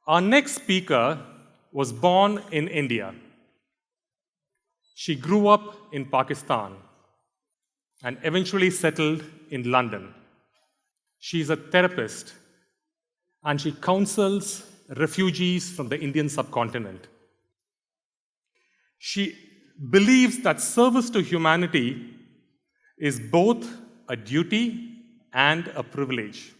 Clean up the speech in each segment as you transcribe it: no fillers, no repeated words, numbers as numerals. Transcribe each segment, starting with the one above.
Our next speaker was born in India. She grew up in Pakistan and eventually settled in London. She is a therapist and she counsels refugees from the Indian subcontinent. She believes that service to humanity is both a duty and a privilege.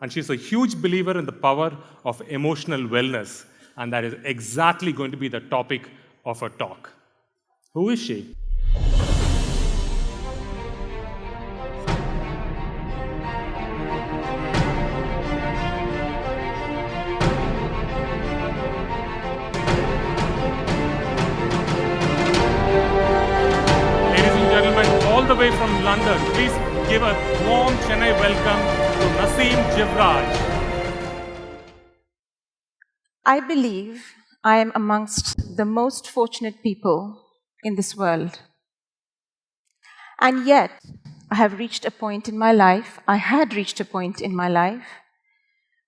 And she's a huge believer in the power of emotional wellness, and that is exactly going to be the topic of her talk. Who is she? Ladies and gentlemen, all the way from London, please give a warm Chennai welcome to Naseem Jivraj. I believe I am amongst the most fortunate people in this world. And yet, I had reached a point in my life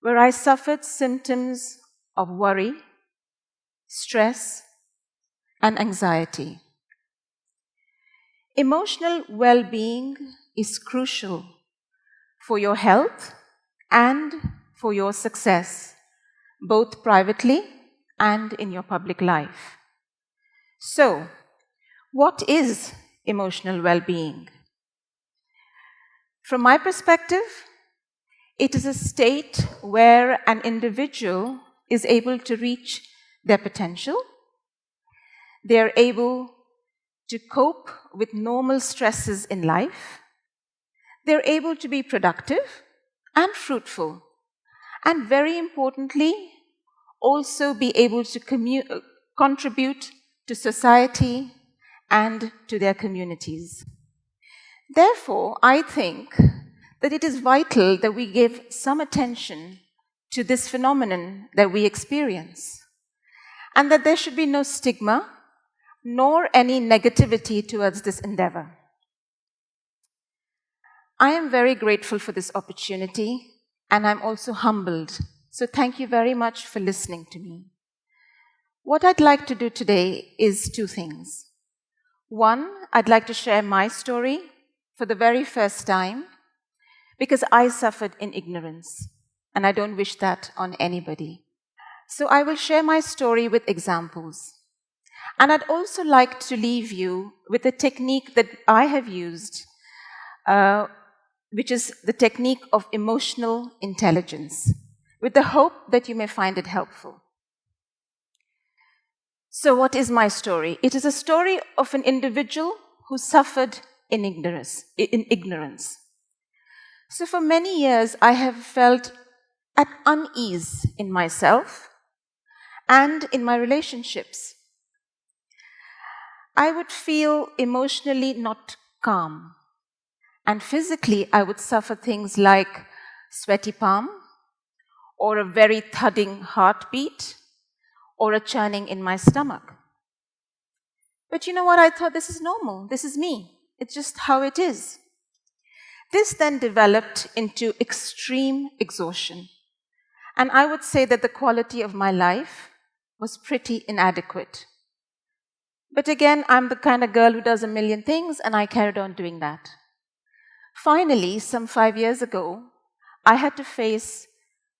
where I suffered symptoms of worry, stress, and anxiety. Emotional well-being is crucial for your health and for your success, both privately and in your public life. So, what is emotional well-being? From my perspective, it is a state where an individual is able to reach their potential. They are able to cope with normal stresses in life. They're able to be productive and fruitful. And very importantly, also be able to contribute to society and to their communities. Therefore, I think that it is vital that we give some attention to this phenomenon that we experience, and that there should be no stigma nor any negativity towards this endeavor. I am very grateful for this opportunity, and I'm also humbled. So thank you very much for listening to me. What I'd like to do today is two things. One, I'd like to share my story for the very first time, because I suffered in ignorance, and I don't wish that on anybody. So I will share my story with examples. And I'd also like to leave you with a technique that I have used, which is the technique of emotional intelligence, with the hope that you may find it helpful. So what is my story? It is a story of an individual who suffered in ignorance. So for many years, I have felt at unease in myself and in my relationships. I would feel emotionally not calm. And physically, I would suffer things like sweaty palm, or a very thudding heartbeat, or a churning in my stomach. But you know what? I thought this is normal. This is me. It's just how it is. This then developed into extreme exhaustion. And I would say that the quality of my life was pretty inadequate. But again, I'm the kind of girl who does a million things, and I carried on doing that. Finally, some 5 years ago, I had to face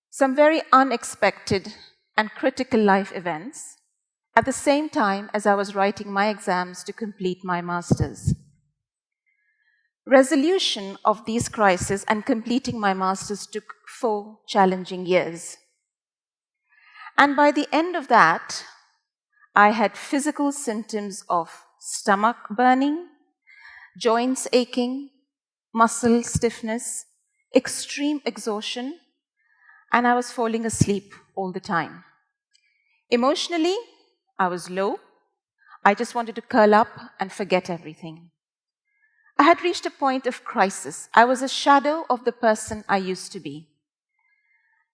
some very unexpected and critical life events at the same time as I was writing my exams to complete my master's. Resolution of these crises and completing my master's took 4 challenging years. And by the end of that, I had physical symptoms of stomach burning, joints aching, muscle stiffness, extreme exhaustion, and I was falling asleep all the time. Emotionally, I was low. I just wanted to curl up and forget everything. I had reached a point of crisis. I was a shadow of the person I used to be.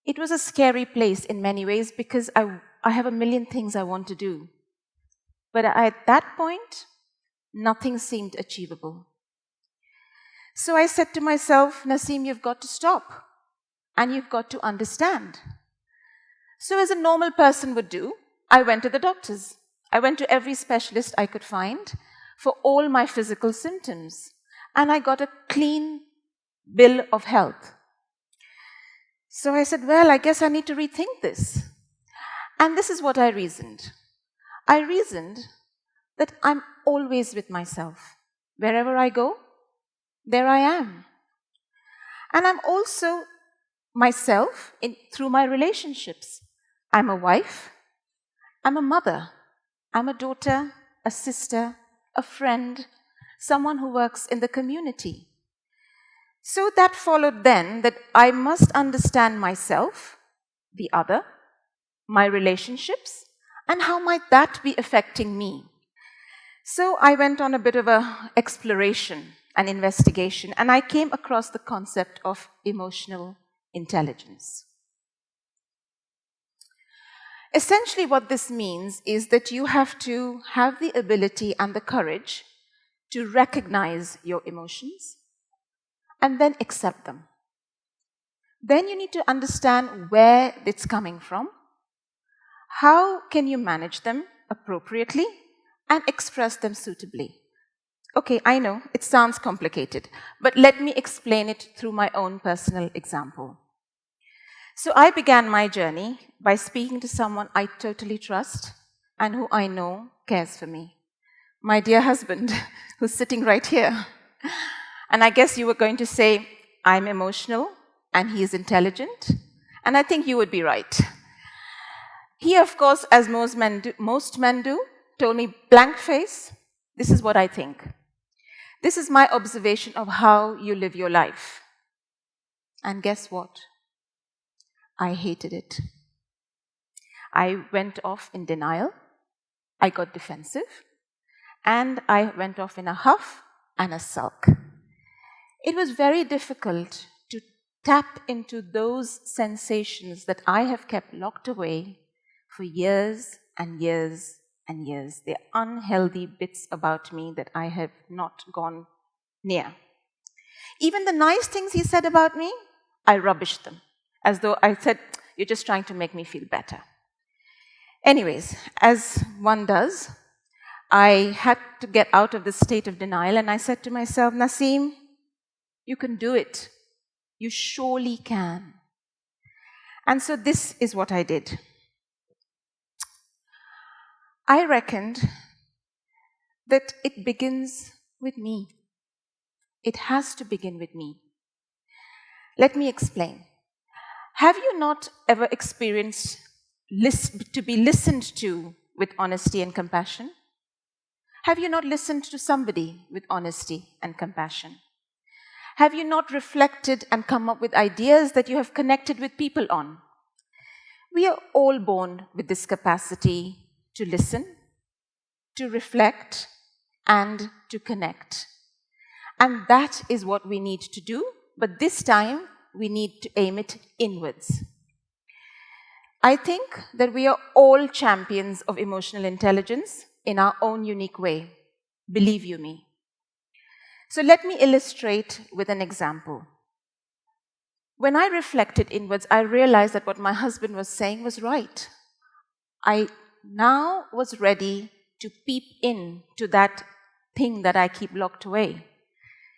It was a scary place in many ways because I have a million things I want to do. But at that point, nothing seemed achievable. So I said to myself, Naseem, you've got to stop. And you've got to understand So as a normal person would do, I went to the doctors. I went to every specialist I could find for all my physical symptoms. And I got a clean bill of health. So I said, well, I guess I need to rethink this. And this is what I reasoned. I reasoned that I'm always with myself. Wherever I go, there I am. And I'm also myself through my relationships. I'm a wife, I'm a mother, I'm a daughter, a sister, a friend, someone who works in the community. So that followed then that I must understand myself, the other, my relationships, and how might that be affecting me. So I went on a bit of an exploration and investigation, and I came across the concept of emotional intelligence. Essentially, what this means is that you have to have the ability and the courage to recognize your emotions and then accept them. Then you need to understand where it's coming from, how can you manage them appropriately, and express them suitably. Okay, I know, it sounds complicated, but let me explain it through my own personal example. So I began my journey by speaking to someone I totally trust and who I know cares for me. My dear husband, who's sitting right here. And I guess you were going to say, I'm emotional and he is intelligent. And I think you would be right. He, of course, as most men do, told me, blank face, this is what I think. This is my observation of how you live your life. And guess what? I hated it. I went off in denial. I got defensive. And I went off in a huff and a sulk. It was very difficult to tap into those sensations that I have kept locked away for years and years and years. They're unhealthy bits about me that I have not gone near. Even the nice things he said about me, I rubbished them, as though I said, you're just trying to make me feel better. Anyways, as one does, I had to get out of this state of denial, and I said to myself, Naseem, you can do it. You surely can. And so this is what I did. I reckoned that it begins with me. It has to begin with me. Let me explain. Have you not ever experienced to be listened to with honesty and compassion? Have you not listened to somebody with honesty and compassion? Have you not reflected and come up with ideas that you have connected with people on? We are all born with this capacity to listen, to reflect, and to connect. And that is what we need to do, but this time we need to aim it inwards. I think that we are all champions of emotional intelligence in our own unique way. Believe you me. So let me illustrate with an example. When I reflected inwards, I realized that what my husband was saying was right. I now was ready to peep in to that thing that I keep locked away.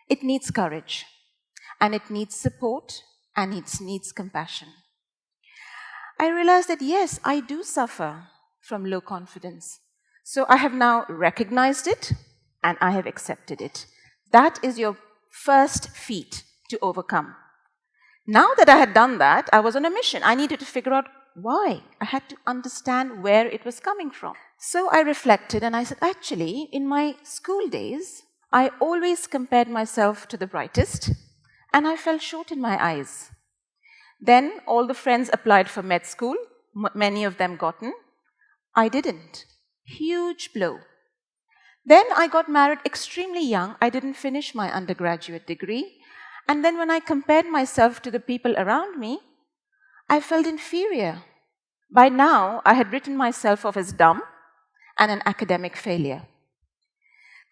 It needs courage, and it needs support, and it needs compassion. I realized that yes, I do suffer from low confidence. So I have now recognized it, and I have accepted it. That is your first feat to overcome. Now that I had done that, I was on a mission. I needed to figure out why. I had to understand where it was coming from. So I reflected and I said, actually, in my school days, I always compared myself to the brightest and I fell short in my eyes. Then all the friends applied for med school, many of them gotten. I didn't. Huge blow. Then I got married extremely young. I didn't finish my undergraduate degree. And then when I compared myself to the people around me, I felt inferior. By now, I had written myself off as dumb and an academic failure.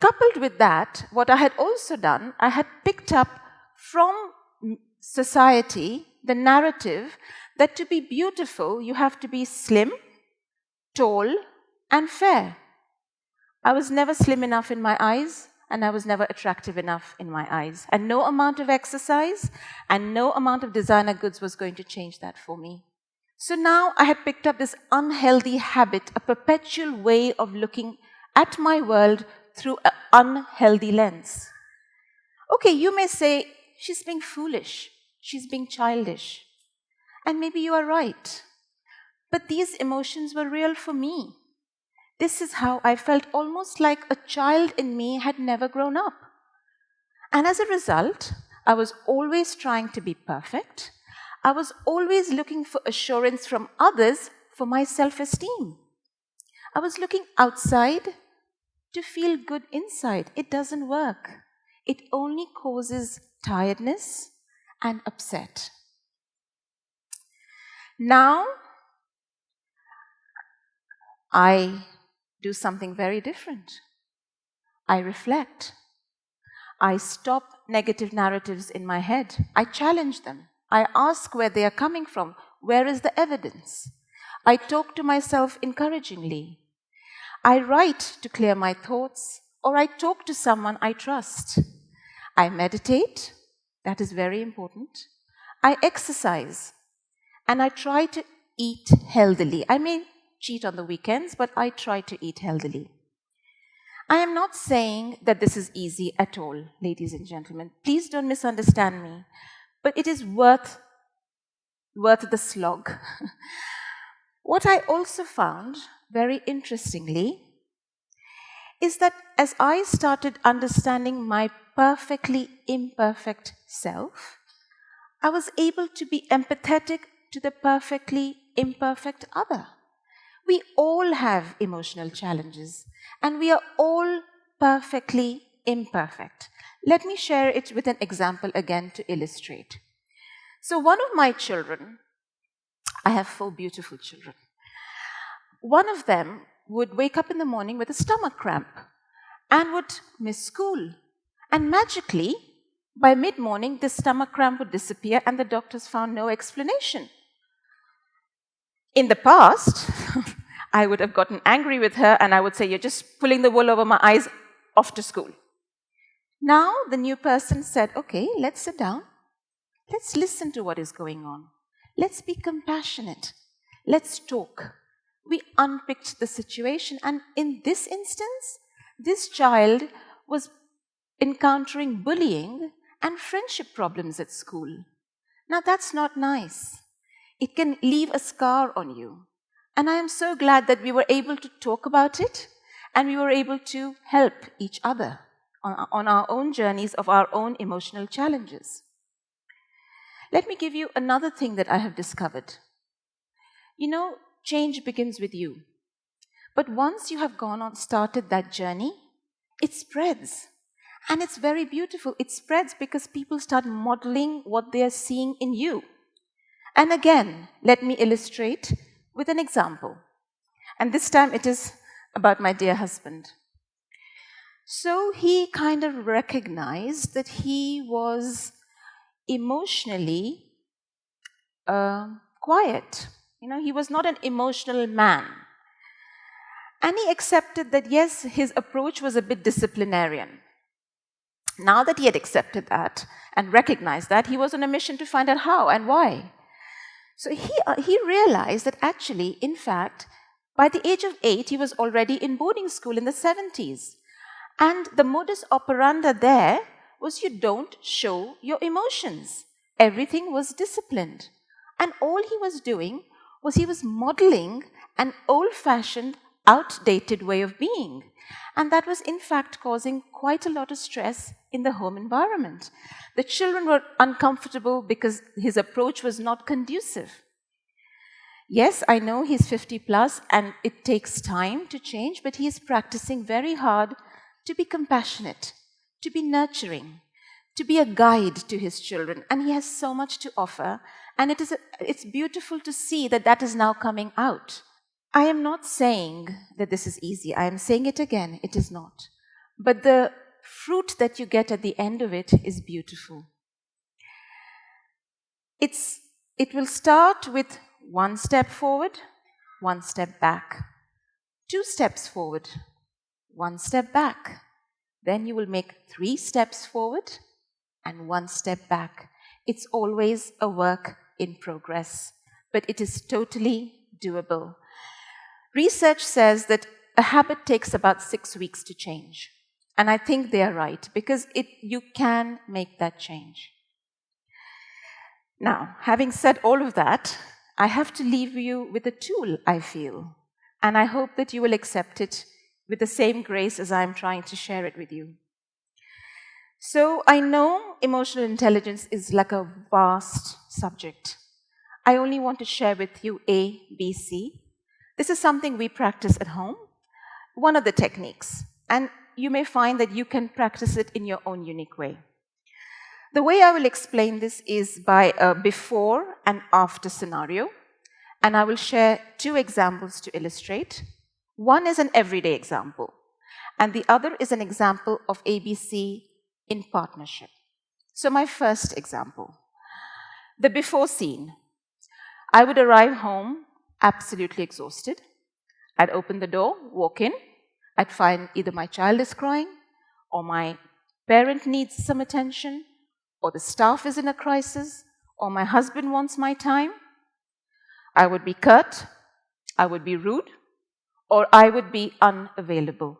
Coupled with that, what I had also done, I had picked up from society the narrative that to be beautiful, you have to be slim, tall, and fair. I was never slim enough in my eyes, and I was never attractive enough in my eyes. And no amount of exercise and no amount of designer goods was going to change that for me. So now I had picked up this unhealthy habit, a perpetual way of looking at my world through an unhealthy lens. Okay, you may say, she's being foolish, she's being childish. And maybe you are right. But these emotions were real for me. This is how I felt, almost like a child in me had never grown up. And as a result, I was always trying to be perfect. I was always looking for assurance from others for my self-esteem. I was looking outside to feel good inside. It doesn't work. It only causes tiredness and upset. Now, I do something very different. I reflect. I stop negative narratives in my head. I challenge them. I ask where they are coming from. Where is the evidence? I talk to myself encouragingly. I write to clear my thoughts, or I talk to someone I trust. I meditate. That is very important. I exercise. And I try to eat healthily. I may cheat on the weekends, but I try to eat healthily. I am not saying that this is easy at all, ladies and gentlemen. Please don't misunderstand me. But it is worth the slog. What I also found, very interestingly, is that as I started understanding my perfectly imperfect self, I was able to be empathetic to the perfectly imperfect other. We all have emotional challenges, and we are all perfectly imperfect. Let me share it with an example again to illustrate. So one of my children, I have 4 beautiful children. One of them would wake up in the morning with a stomach cramp and would miss school. And magically, by mid-morning, the stomach cramp would disappear and the doctors found no explanation. In the past, I would have gotten angry with her and I would say, you're just pulling the wool over my eyes, off to school. Now the new person said, okay, let's sit down. Let's listen to what is going on. Let's be compassionate. Let's talk. We unpicked the situation, and in this instance, this child was encountering bullying and friendship problems at school. Now that's not nice. It can leave a scar on you. And I am so glad that we were able to talk about it and we were able to help each other on our own journeys of our own emotional challenges. Let me give you another thing that I have discovered. You know, change begins with you. But once you have started that journey, it spreads. And it's very beautiful. It spreads because people start modeling what they are seeing in you. And again, let me illustrate with an example. And this time it is about my dear husband. So he kind of recognized that he was emotionally quiet. You know, he was not an emotional man. And he accepted that, yes, his approach was a bit disciplinarian. Now that he had accepted that and recognized that, he was on a mission to find out how and why. So he realized that actually, in fact, by the age of 8, he was already in boarding school in the 70s. And the modus operandi there was you don't show your emotions. Everything was disciplined. And all he was doing was he was modeling an old-fashioned, outdated way of being. And that was in fact causing quite a lot of stress in the home environment. The children were uncomfortable because his approach was not conducive. Yes, I know he's 50 plus and it takes time to change, but he's practicing very hard to be compassionate, to be nurturing, to be a guide to his children. And he has so much to offer. And it's beautiful to see that that is now coming out. I am not saying that this is easy. I am saying it again, it is not. But the fruit that you get at the end of it is beautiful. It's It will start with 1 step forward, 1 step back, 2 steps forward, 1 step back. Then you will make 3 steps forward and 1 step back. It's always a work in progress, but it is totally doable. Research says that a habit takes about 6 weeks to change. And I think they are right, because you can make that change. Now, having said all of that, I have to leave you with a tool, I feel. And I hope that you will accept it with the same grace as I'm trying to share it with you. So I know emotional intelligence is like a vast subject. I only want to share with you A, B, C. This is something we practice at home, one of the techniques. And you may find that you can practice it in your own unique way. The way I will explain this is by a before and after scenario. And I will share 2 examples to illustrate. One is an everyday example, and the other is an example of ABC in partnership. So my first example, the before scene. I would arrive home absolutely exhausted. I'd open the door, walk in. I'd find either my child is crying, or my parent needs some attention, or the staff is in a crisis, or my husband wants my time. I would be curt, I would be rude, or I would be unavailable.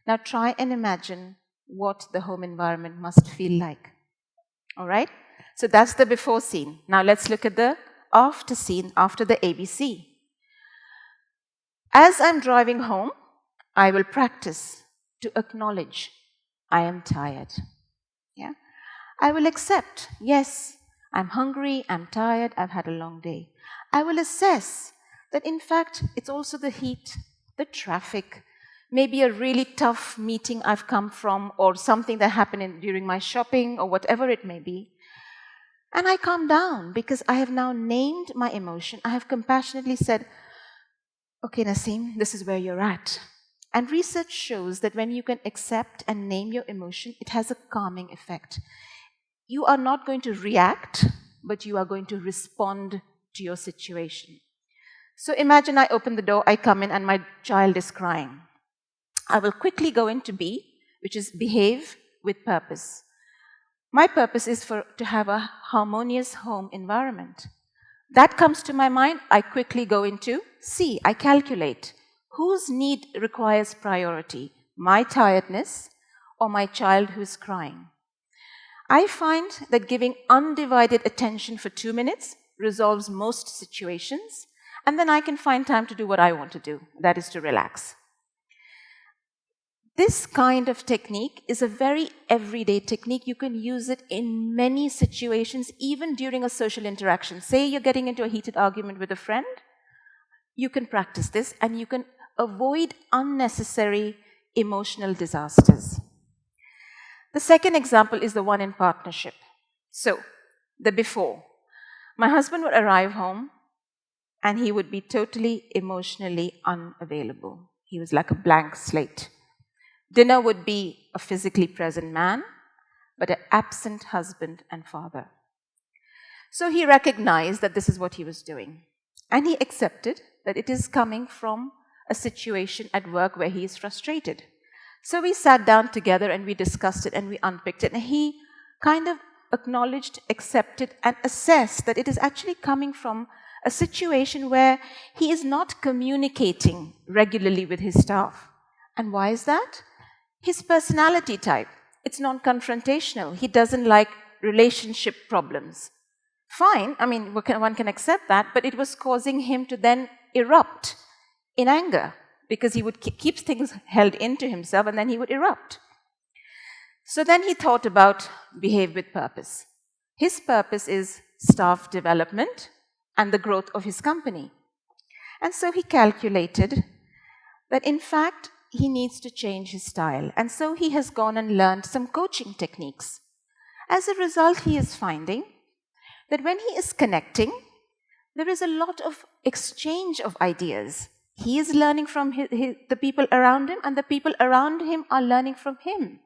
Now try and imagine what the home environment must feel like. All right? So that's the before scene. Now let's look at the after scene, after the ABC. As I'm driving home, I will practice to acknowledge I am tired. Yeah? I will accept, yes, I'm hungry, I'm tired, I've had a long day. I will assess that in fact it's also the heat, the traffic, maybe a really tough meeting I've come from, or something that happened during my shopping, or whatever it may be. And I calm down because I have now named my emotion. I have compassionately said, okay, Naseem, this is where you're at. And research shows that when you can accept and name your emotion, it has a calming effect. You are not going to react, but you are going to respond to your situation. So imagine I open the door, I come in, and my child is crying. I will quickly go into B, which is behave with purpose. My purpose is to have a harmonious home environment. That comes to my mind, I quickly go into C. I calculate. Whose need requires priority? My tiredness or my child who is crying? I find that giving undivided attention for 2 minutes resolves most situations, and then I can find time to do what I want to do, that is to relax. This kind of technique is a very everyday technique. You can use it in many situations, even during a social interaction. Say you're getting into a heated argument with a friend, you can practice this and you can avoid unnecessary emotional disasters. The second example is the one in partnership. So, the before. My husband would arrive home and he would be totally emotionally unavailable. He was like a blank slate. Dinner would be a physically present man, but an absent husband and father. So he recognized that this is what he was doing. And he accepted that it is coming from a situation at work where he is frustrated. So we sat down together and we discussed it and we unpicked it. And he kind of acknowledged, accepted, and assessed that it is actually coming from a situation where he is not communicating regularly with his staff. And why is that? His personality type. It's non-confrontational. He doesn't like relationship problems. Fine, I mean, one can accept that, but it was causing him to then erupt in anger because he would keep things held into himself and then he would erupt. So then he thought about behave with purpose. His purpose is staff development and the growth of his company. And so he calculated that in fact, he needs to change his style. And so he has gone and learned some coaching techniques. As a result, he is finding that when he is connecting, there is a lot of exchange of ideas. He is learning from the people around him, and the people around him are learning from him.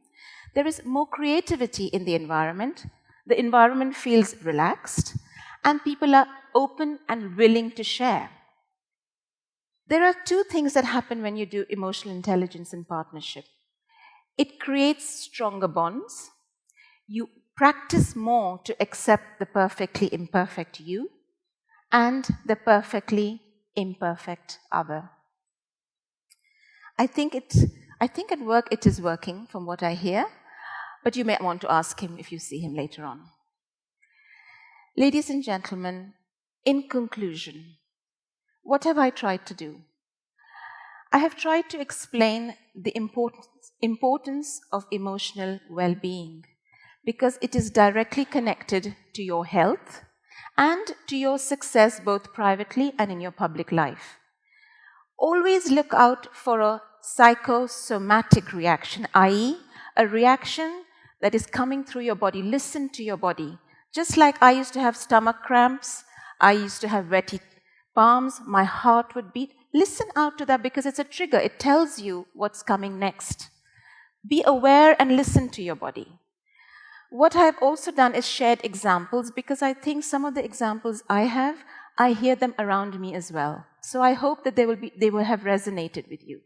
There is more creativity in the environment. The environment feels relaxed, and people are open and willing to share. There are two things that happen when you do emotional intelligence in partnership. It creates stronger bonds. You practice more to accept the perfectly imperfect you and the perfectly imperfect other. I think at work it is working from what I hear, but you may want to ask him if you see him later on. Ladies and gentlemen, in conclusion, what have I tried to do? I have tried to explain the importance of emotional well-being because it is directly connected to your health and to your success both privately and in your public life. Always look out for a psychosomatic reaction, i.e., a reaction that is coming through your body. Listen to your body. Just like I used to have stomach cramps, I used to have wetty palms, my heart would beat. Listen out to that because it's a trigger. It tells you what's coming next. Be aware and listen to your body. What I've also done is shared examples because I think some of the examples I hear them around me as well. So I hope that they will have resonated with you.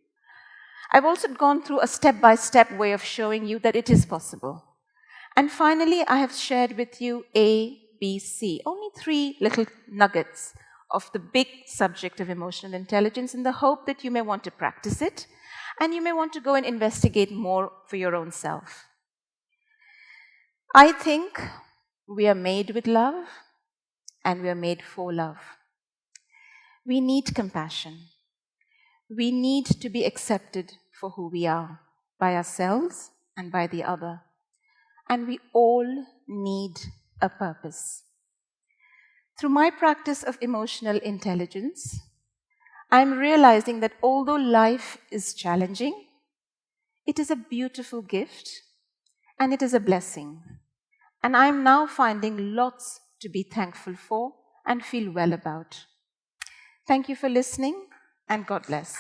I've also gone through a step-by-step way of showing you that it is possible. And finally, I have shared with you A, B, C, only 3 little nuggets of the big subject of emotional intelligence in the hope that you may want to practice it and you may want to go and investigate more for your own self. I think we are made with love and we are made for love. We need compassion. We need to be accepted for who we are by ourselves and by the other. And we all need a purpose. Through my practice of emotional intelligence, I'm realizing that although life is challenging, it is a beautiful gift and it is a blessing. And I'm now finding lots to be thankful for and feel well about. Thank you for listening and God bless.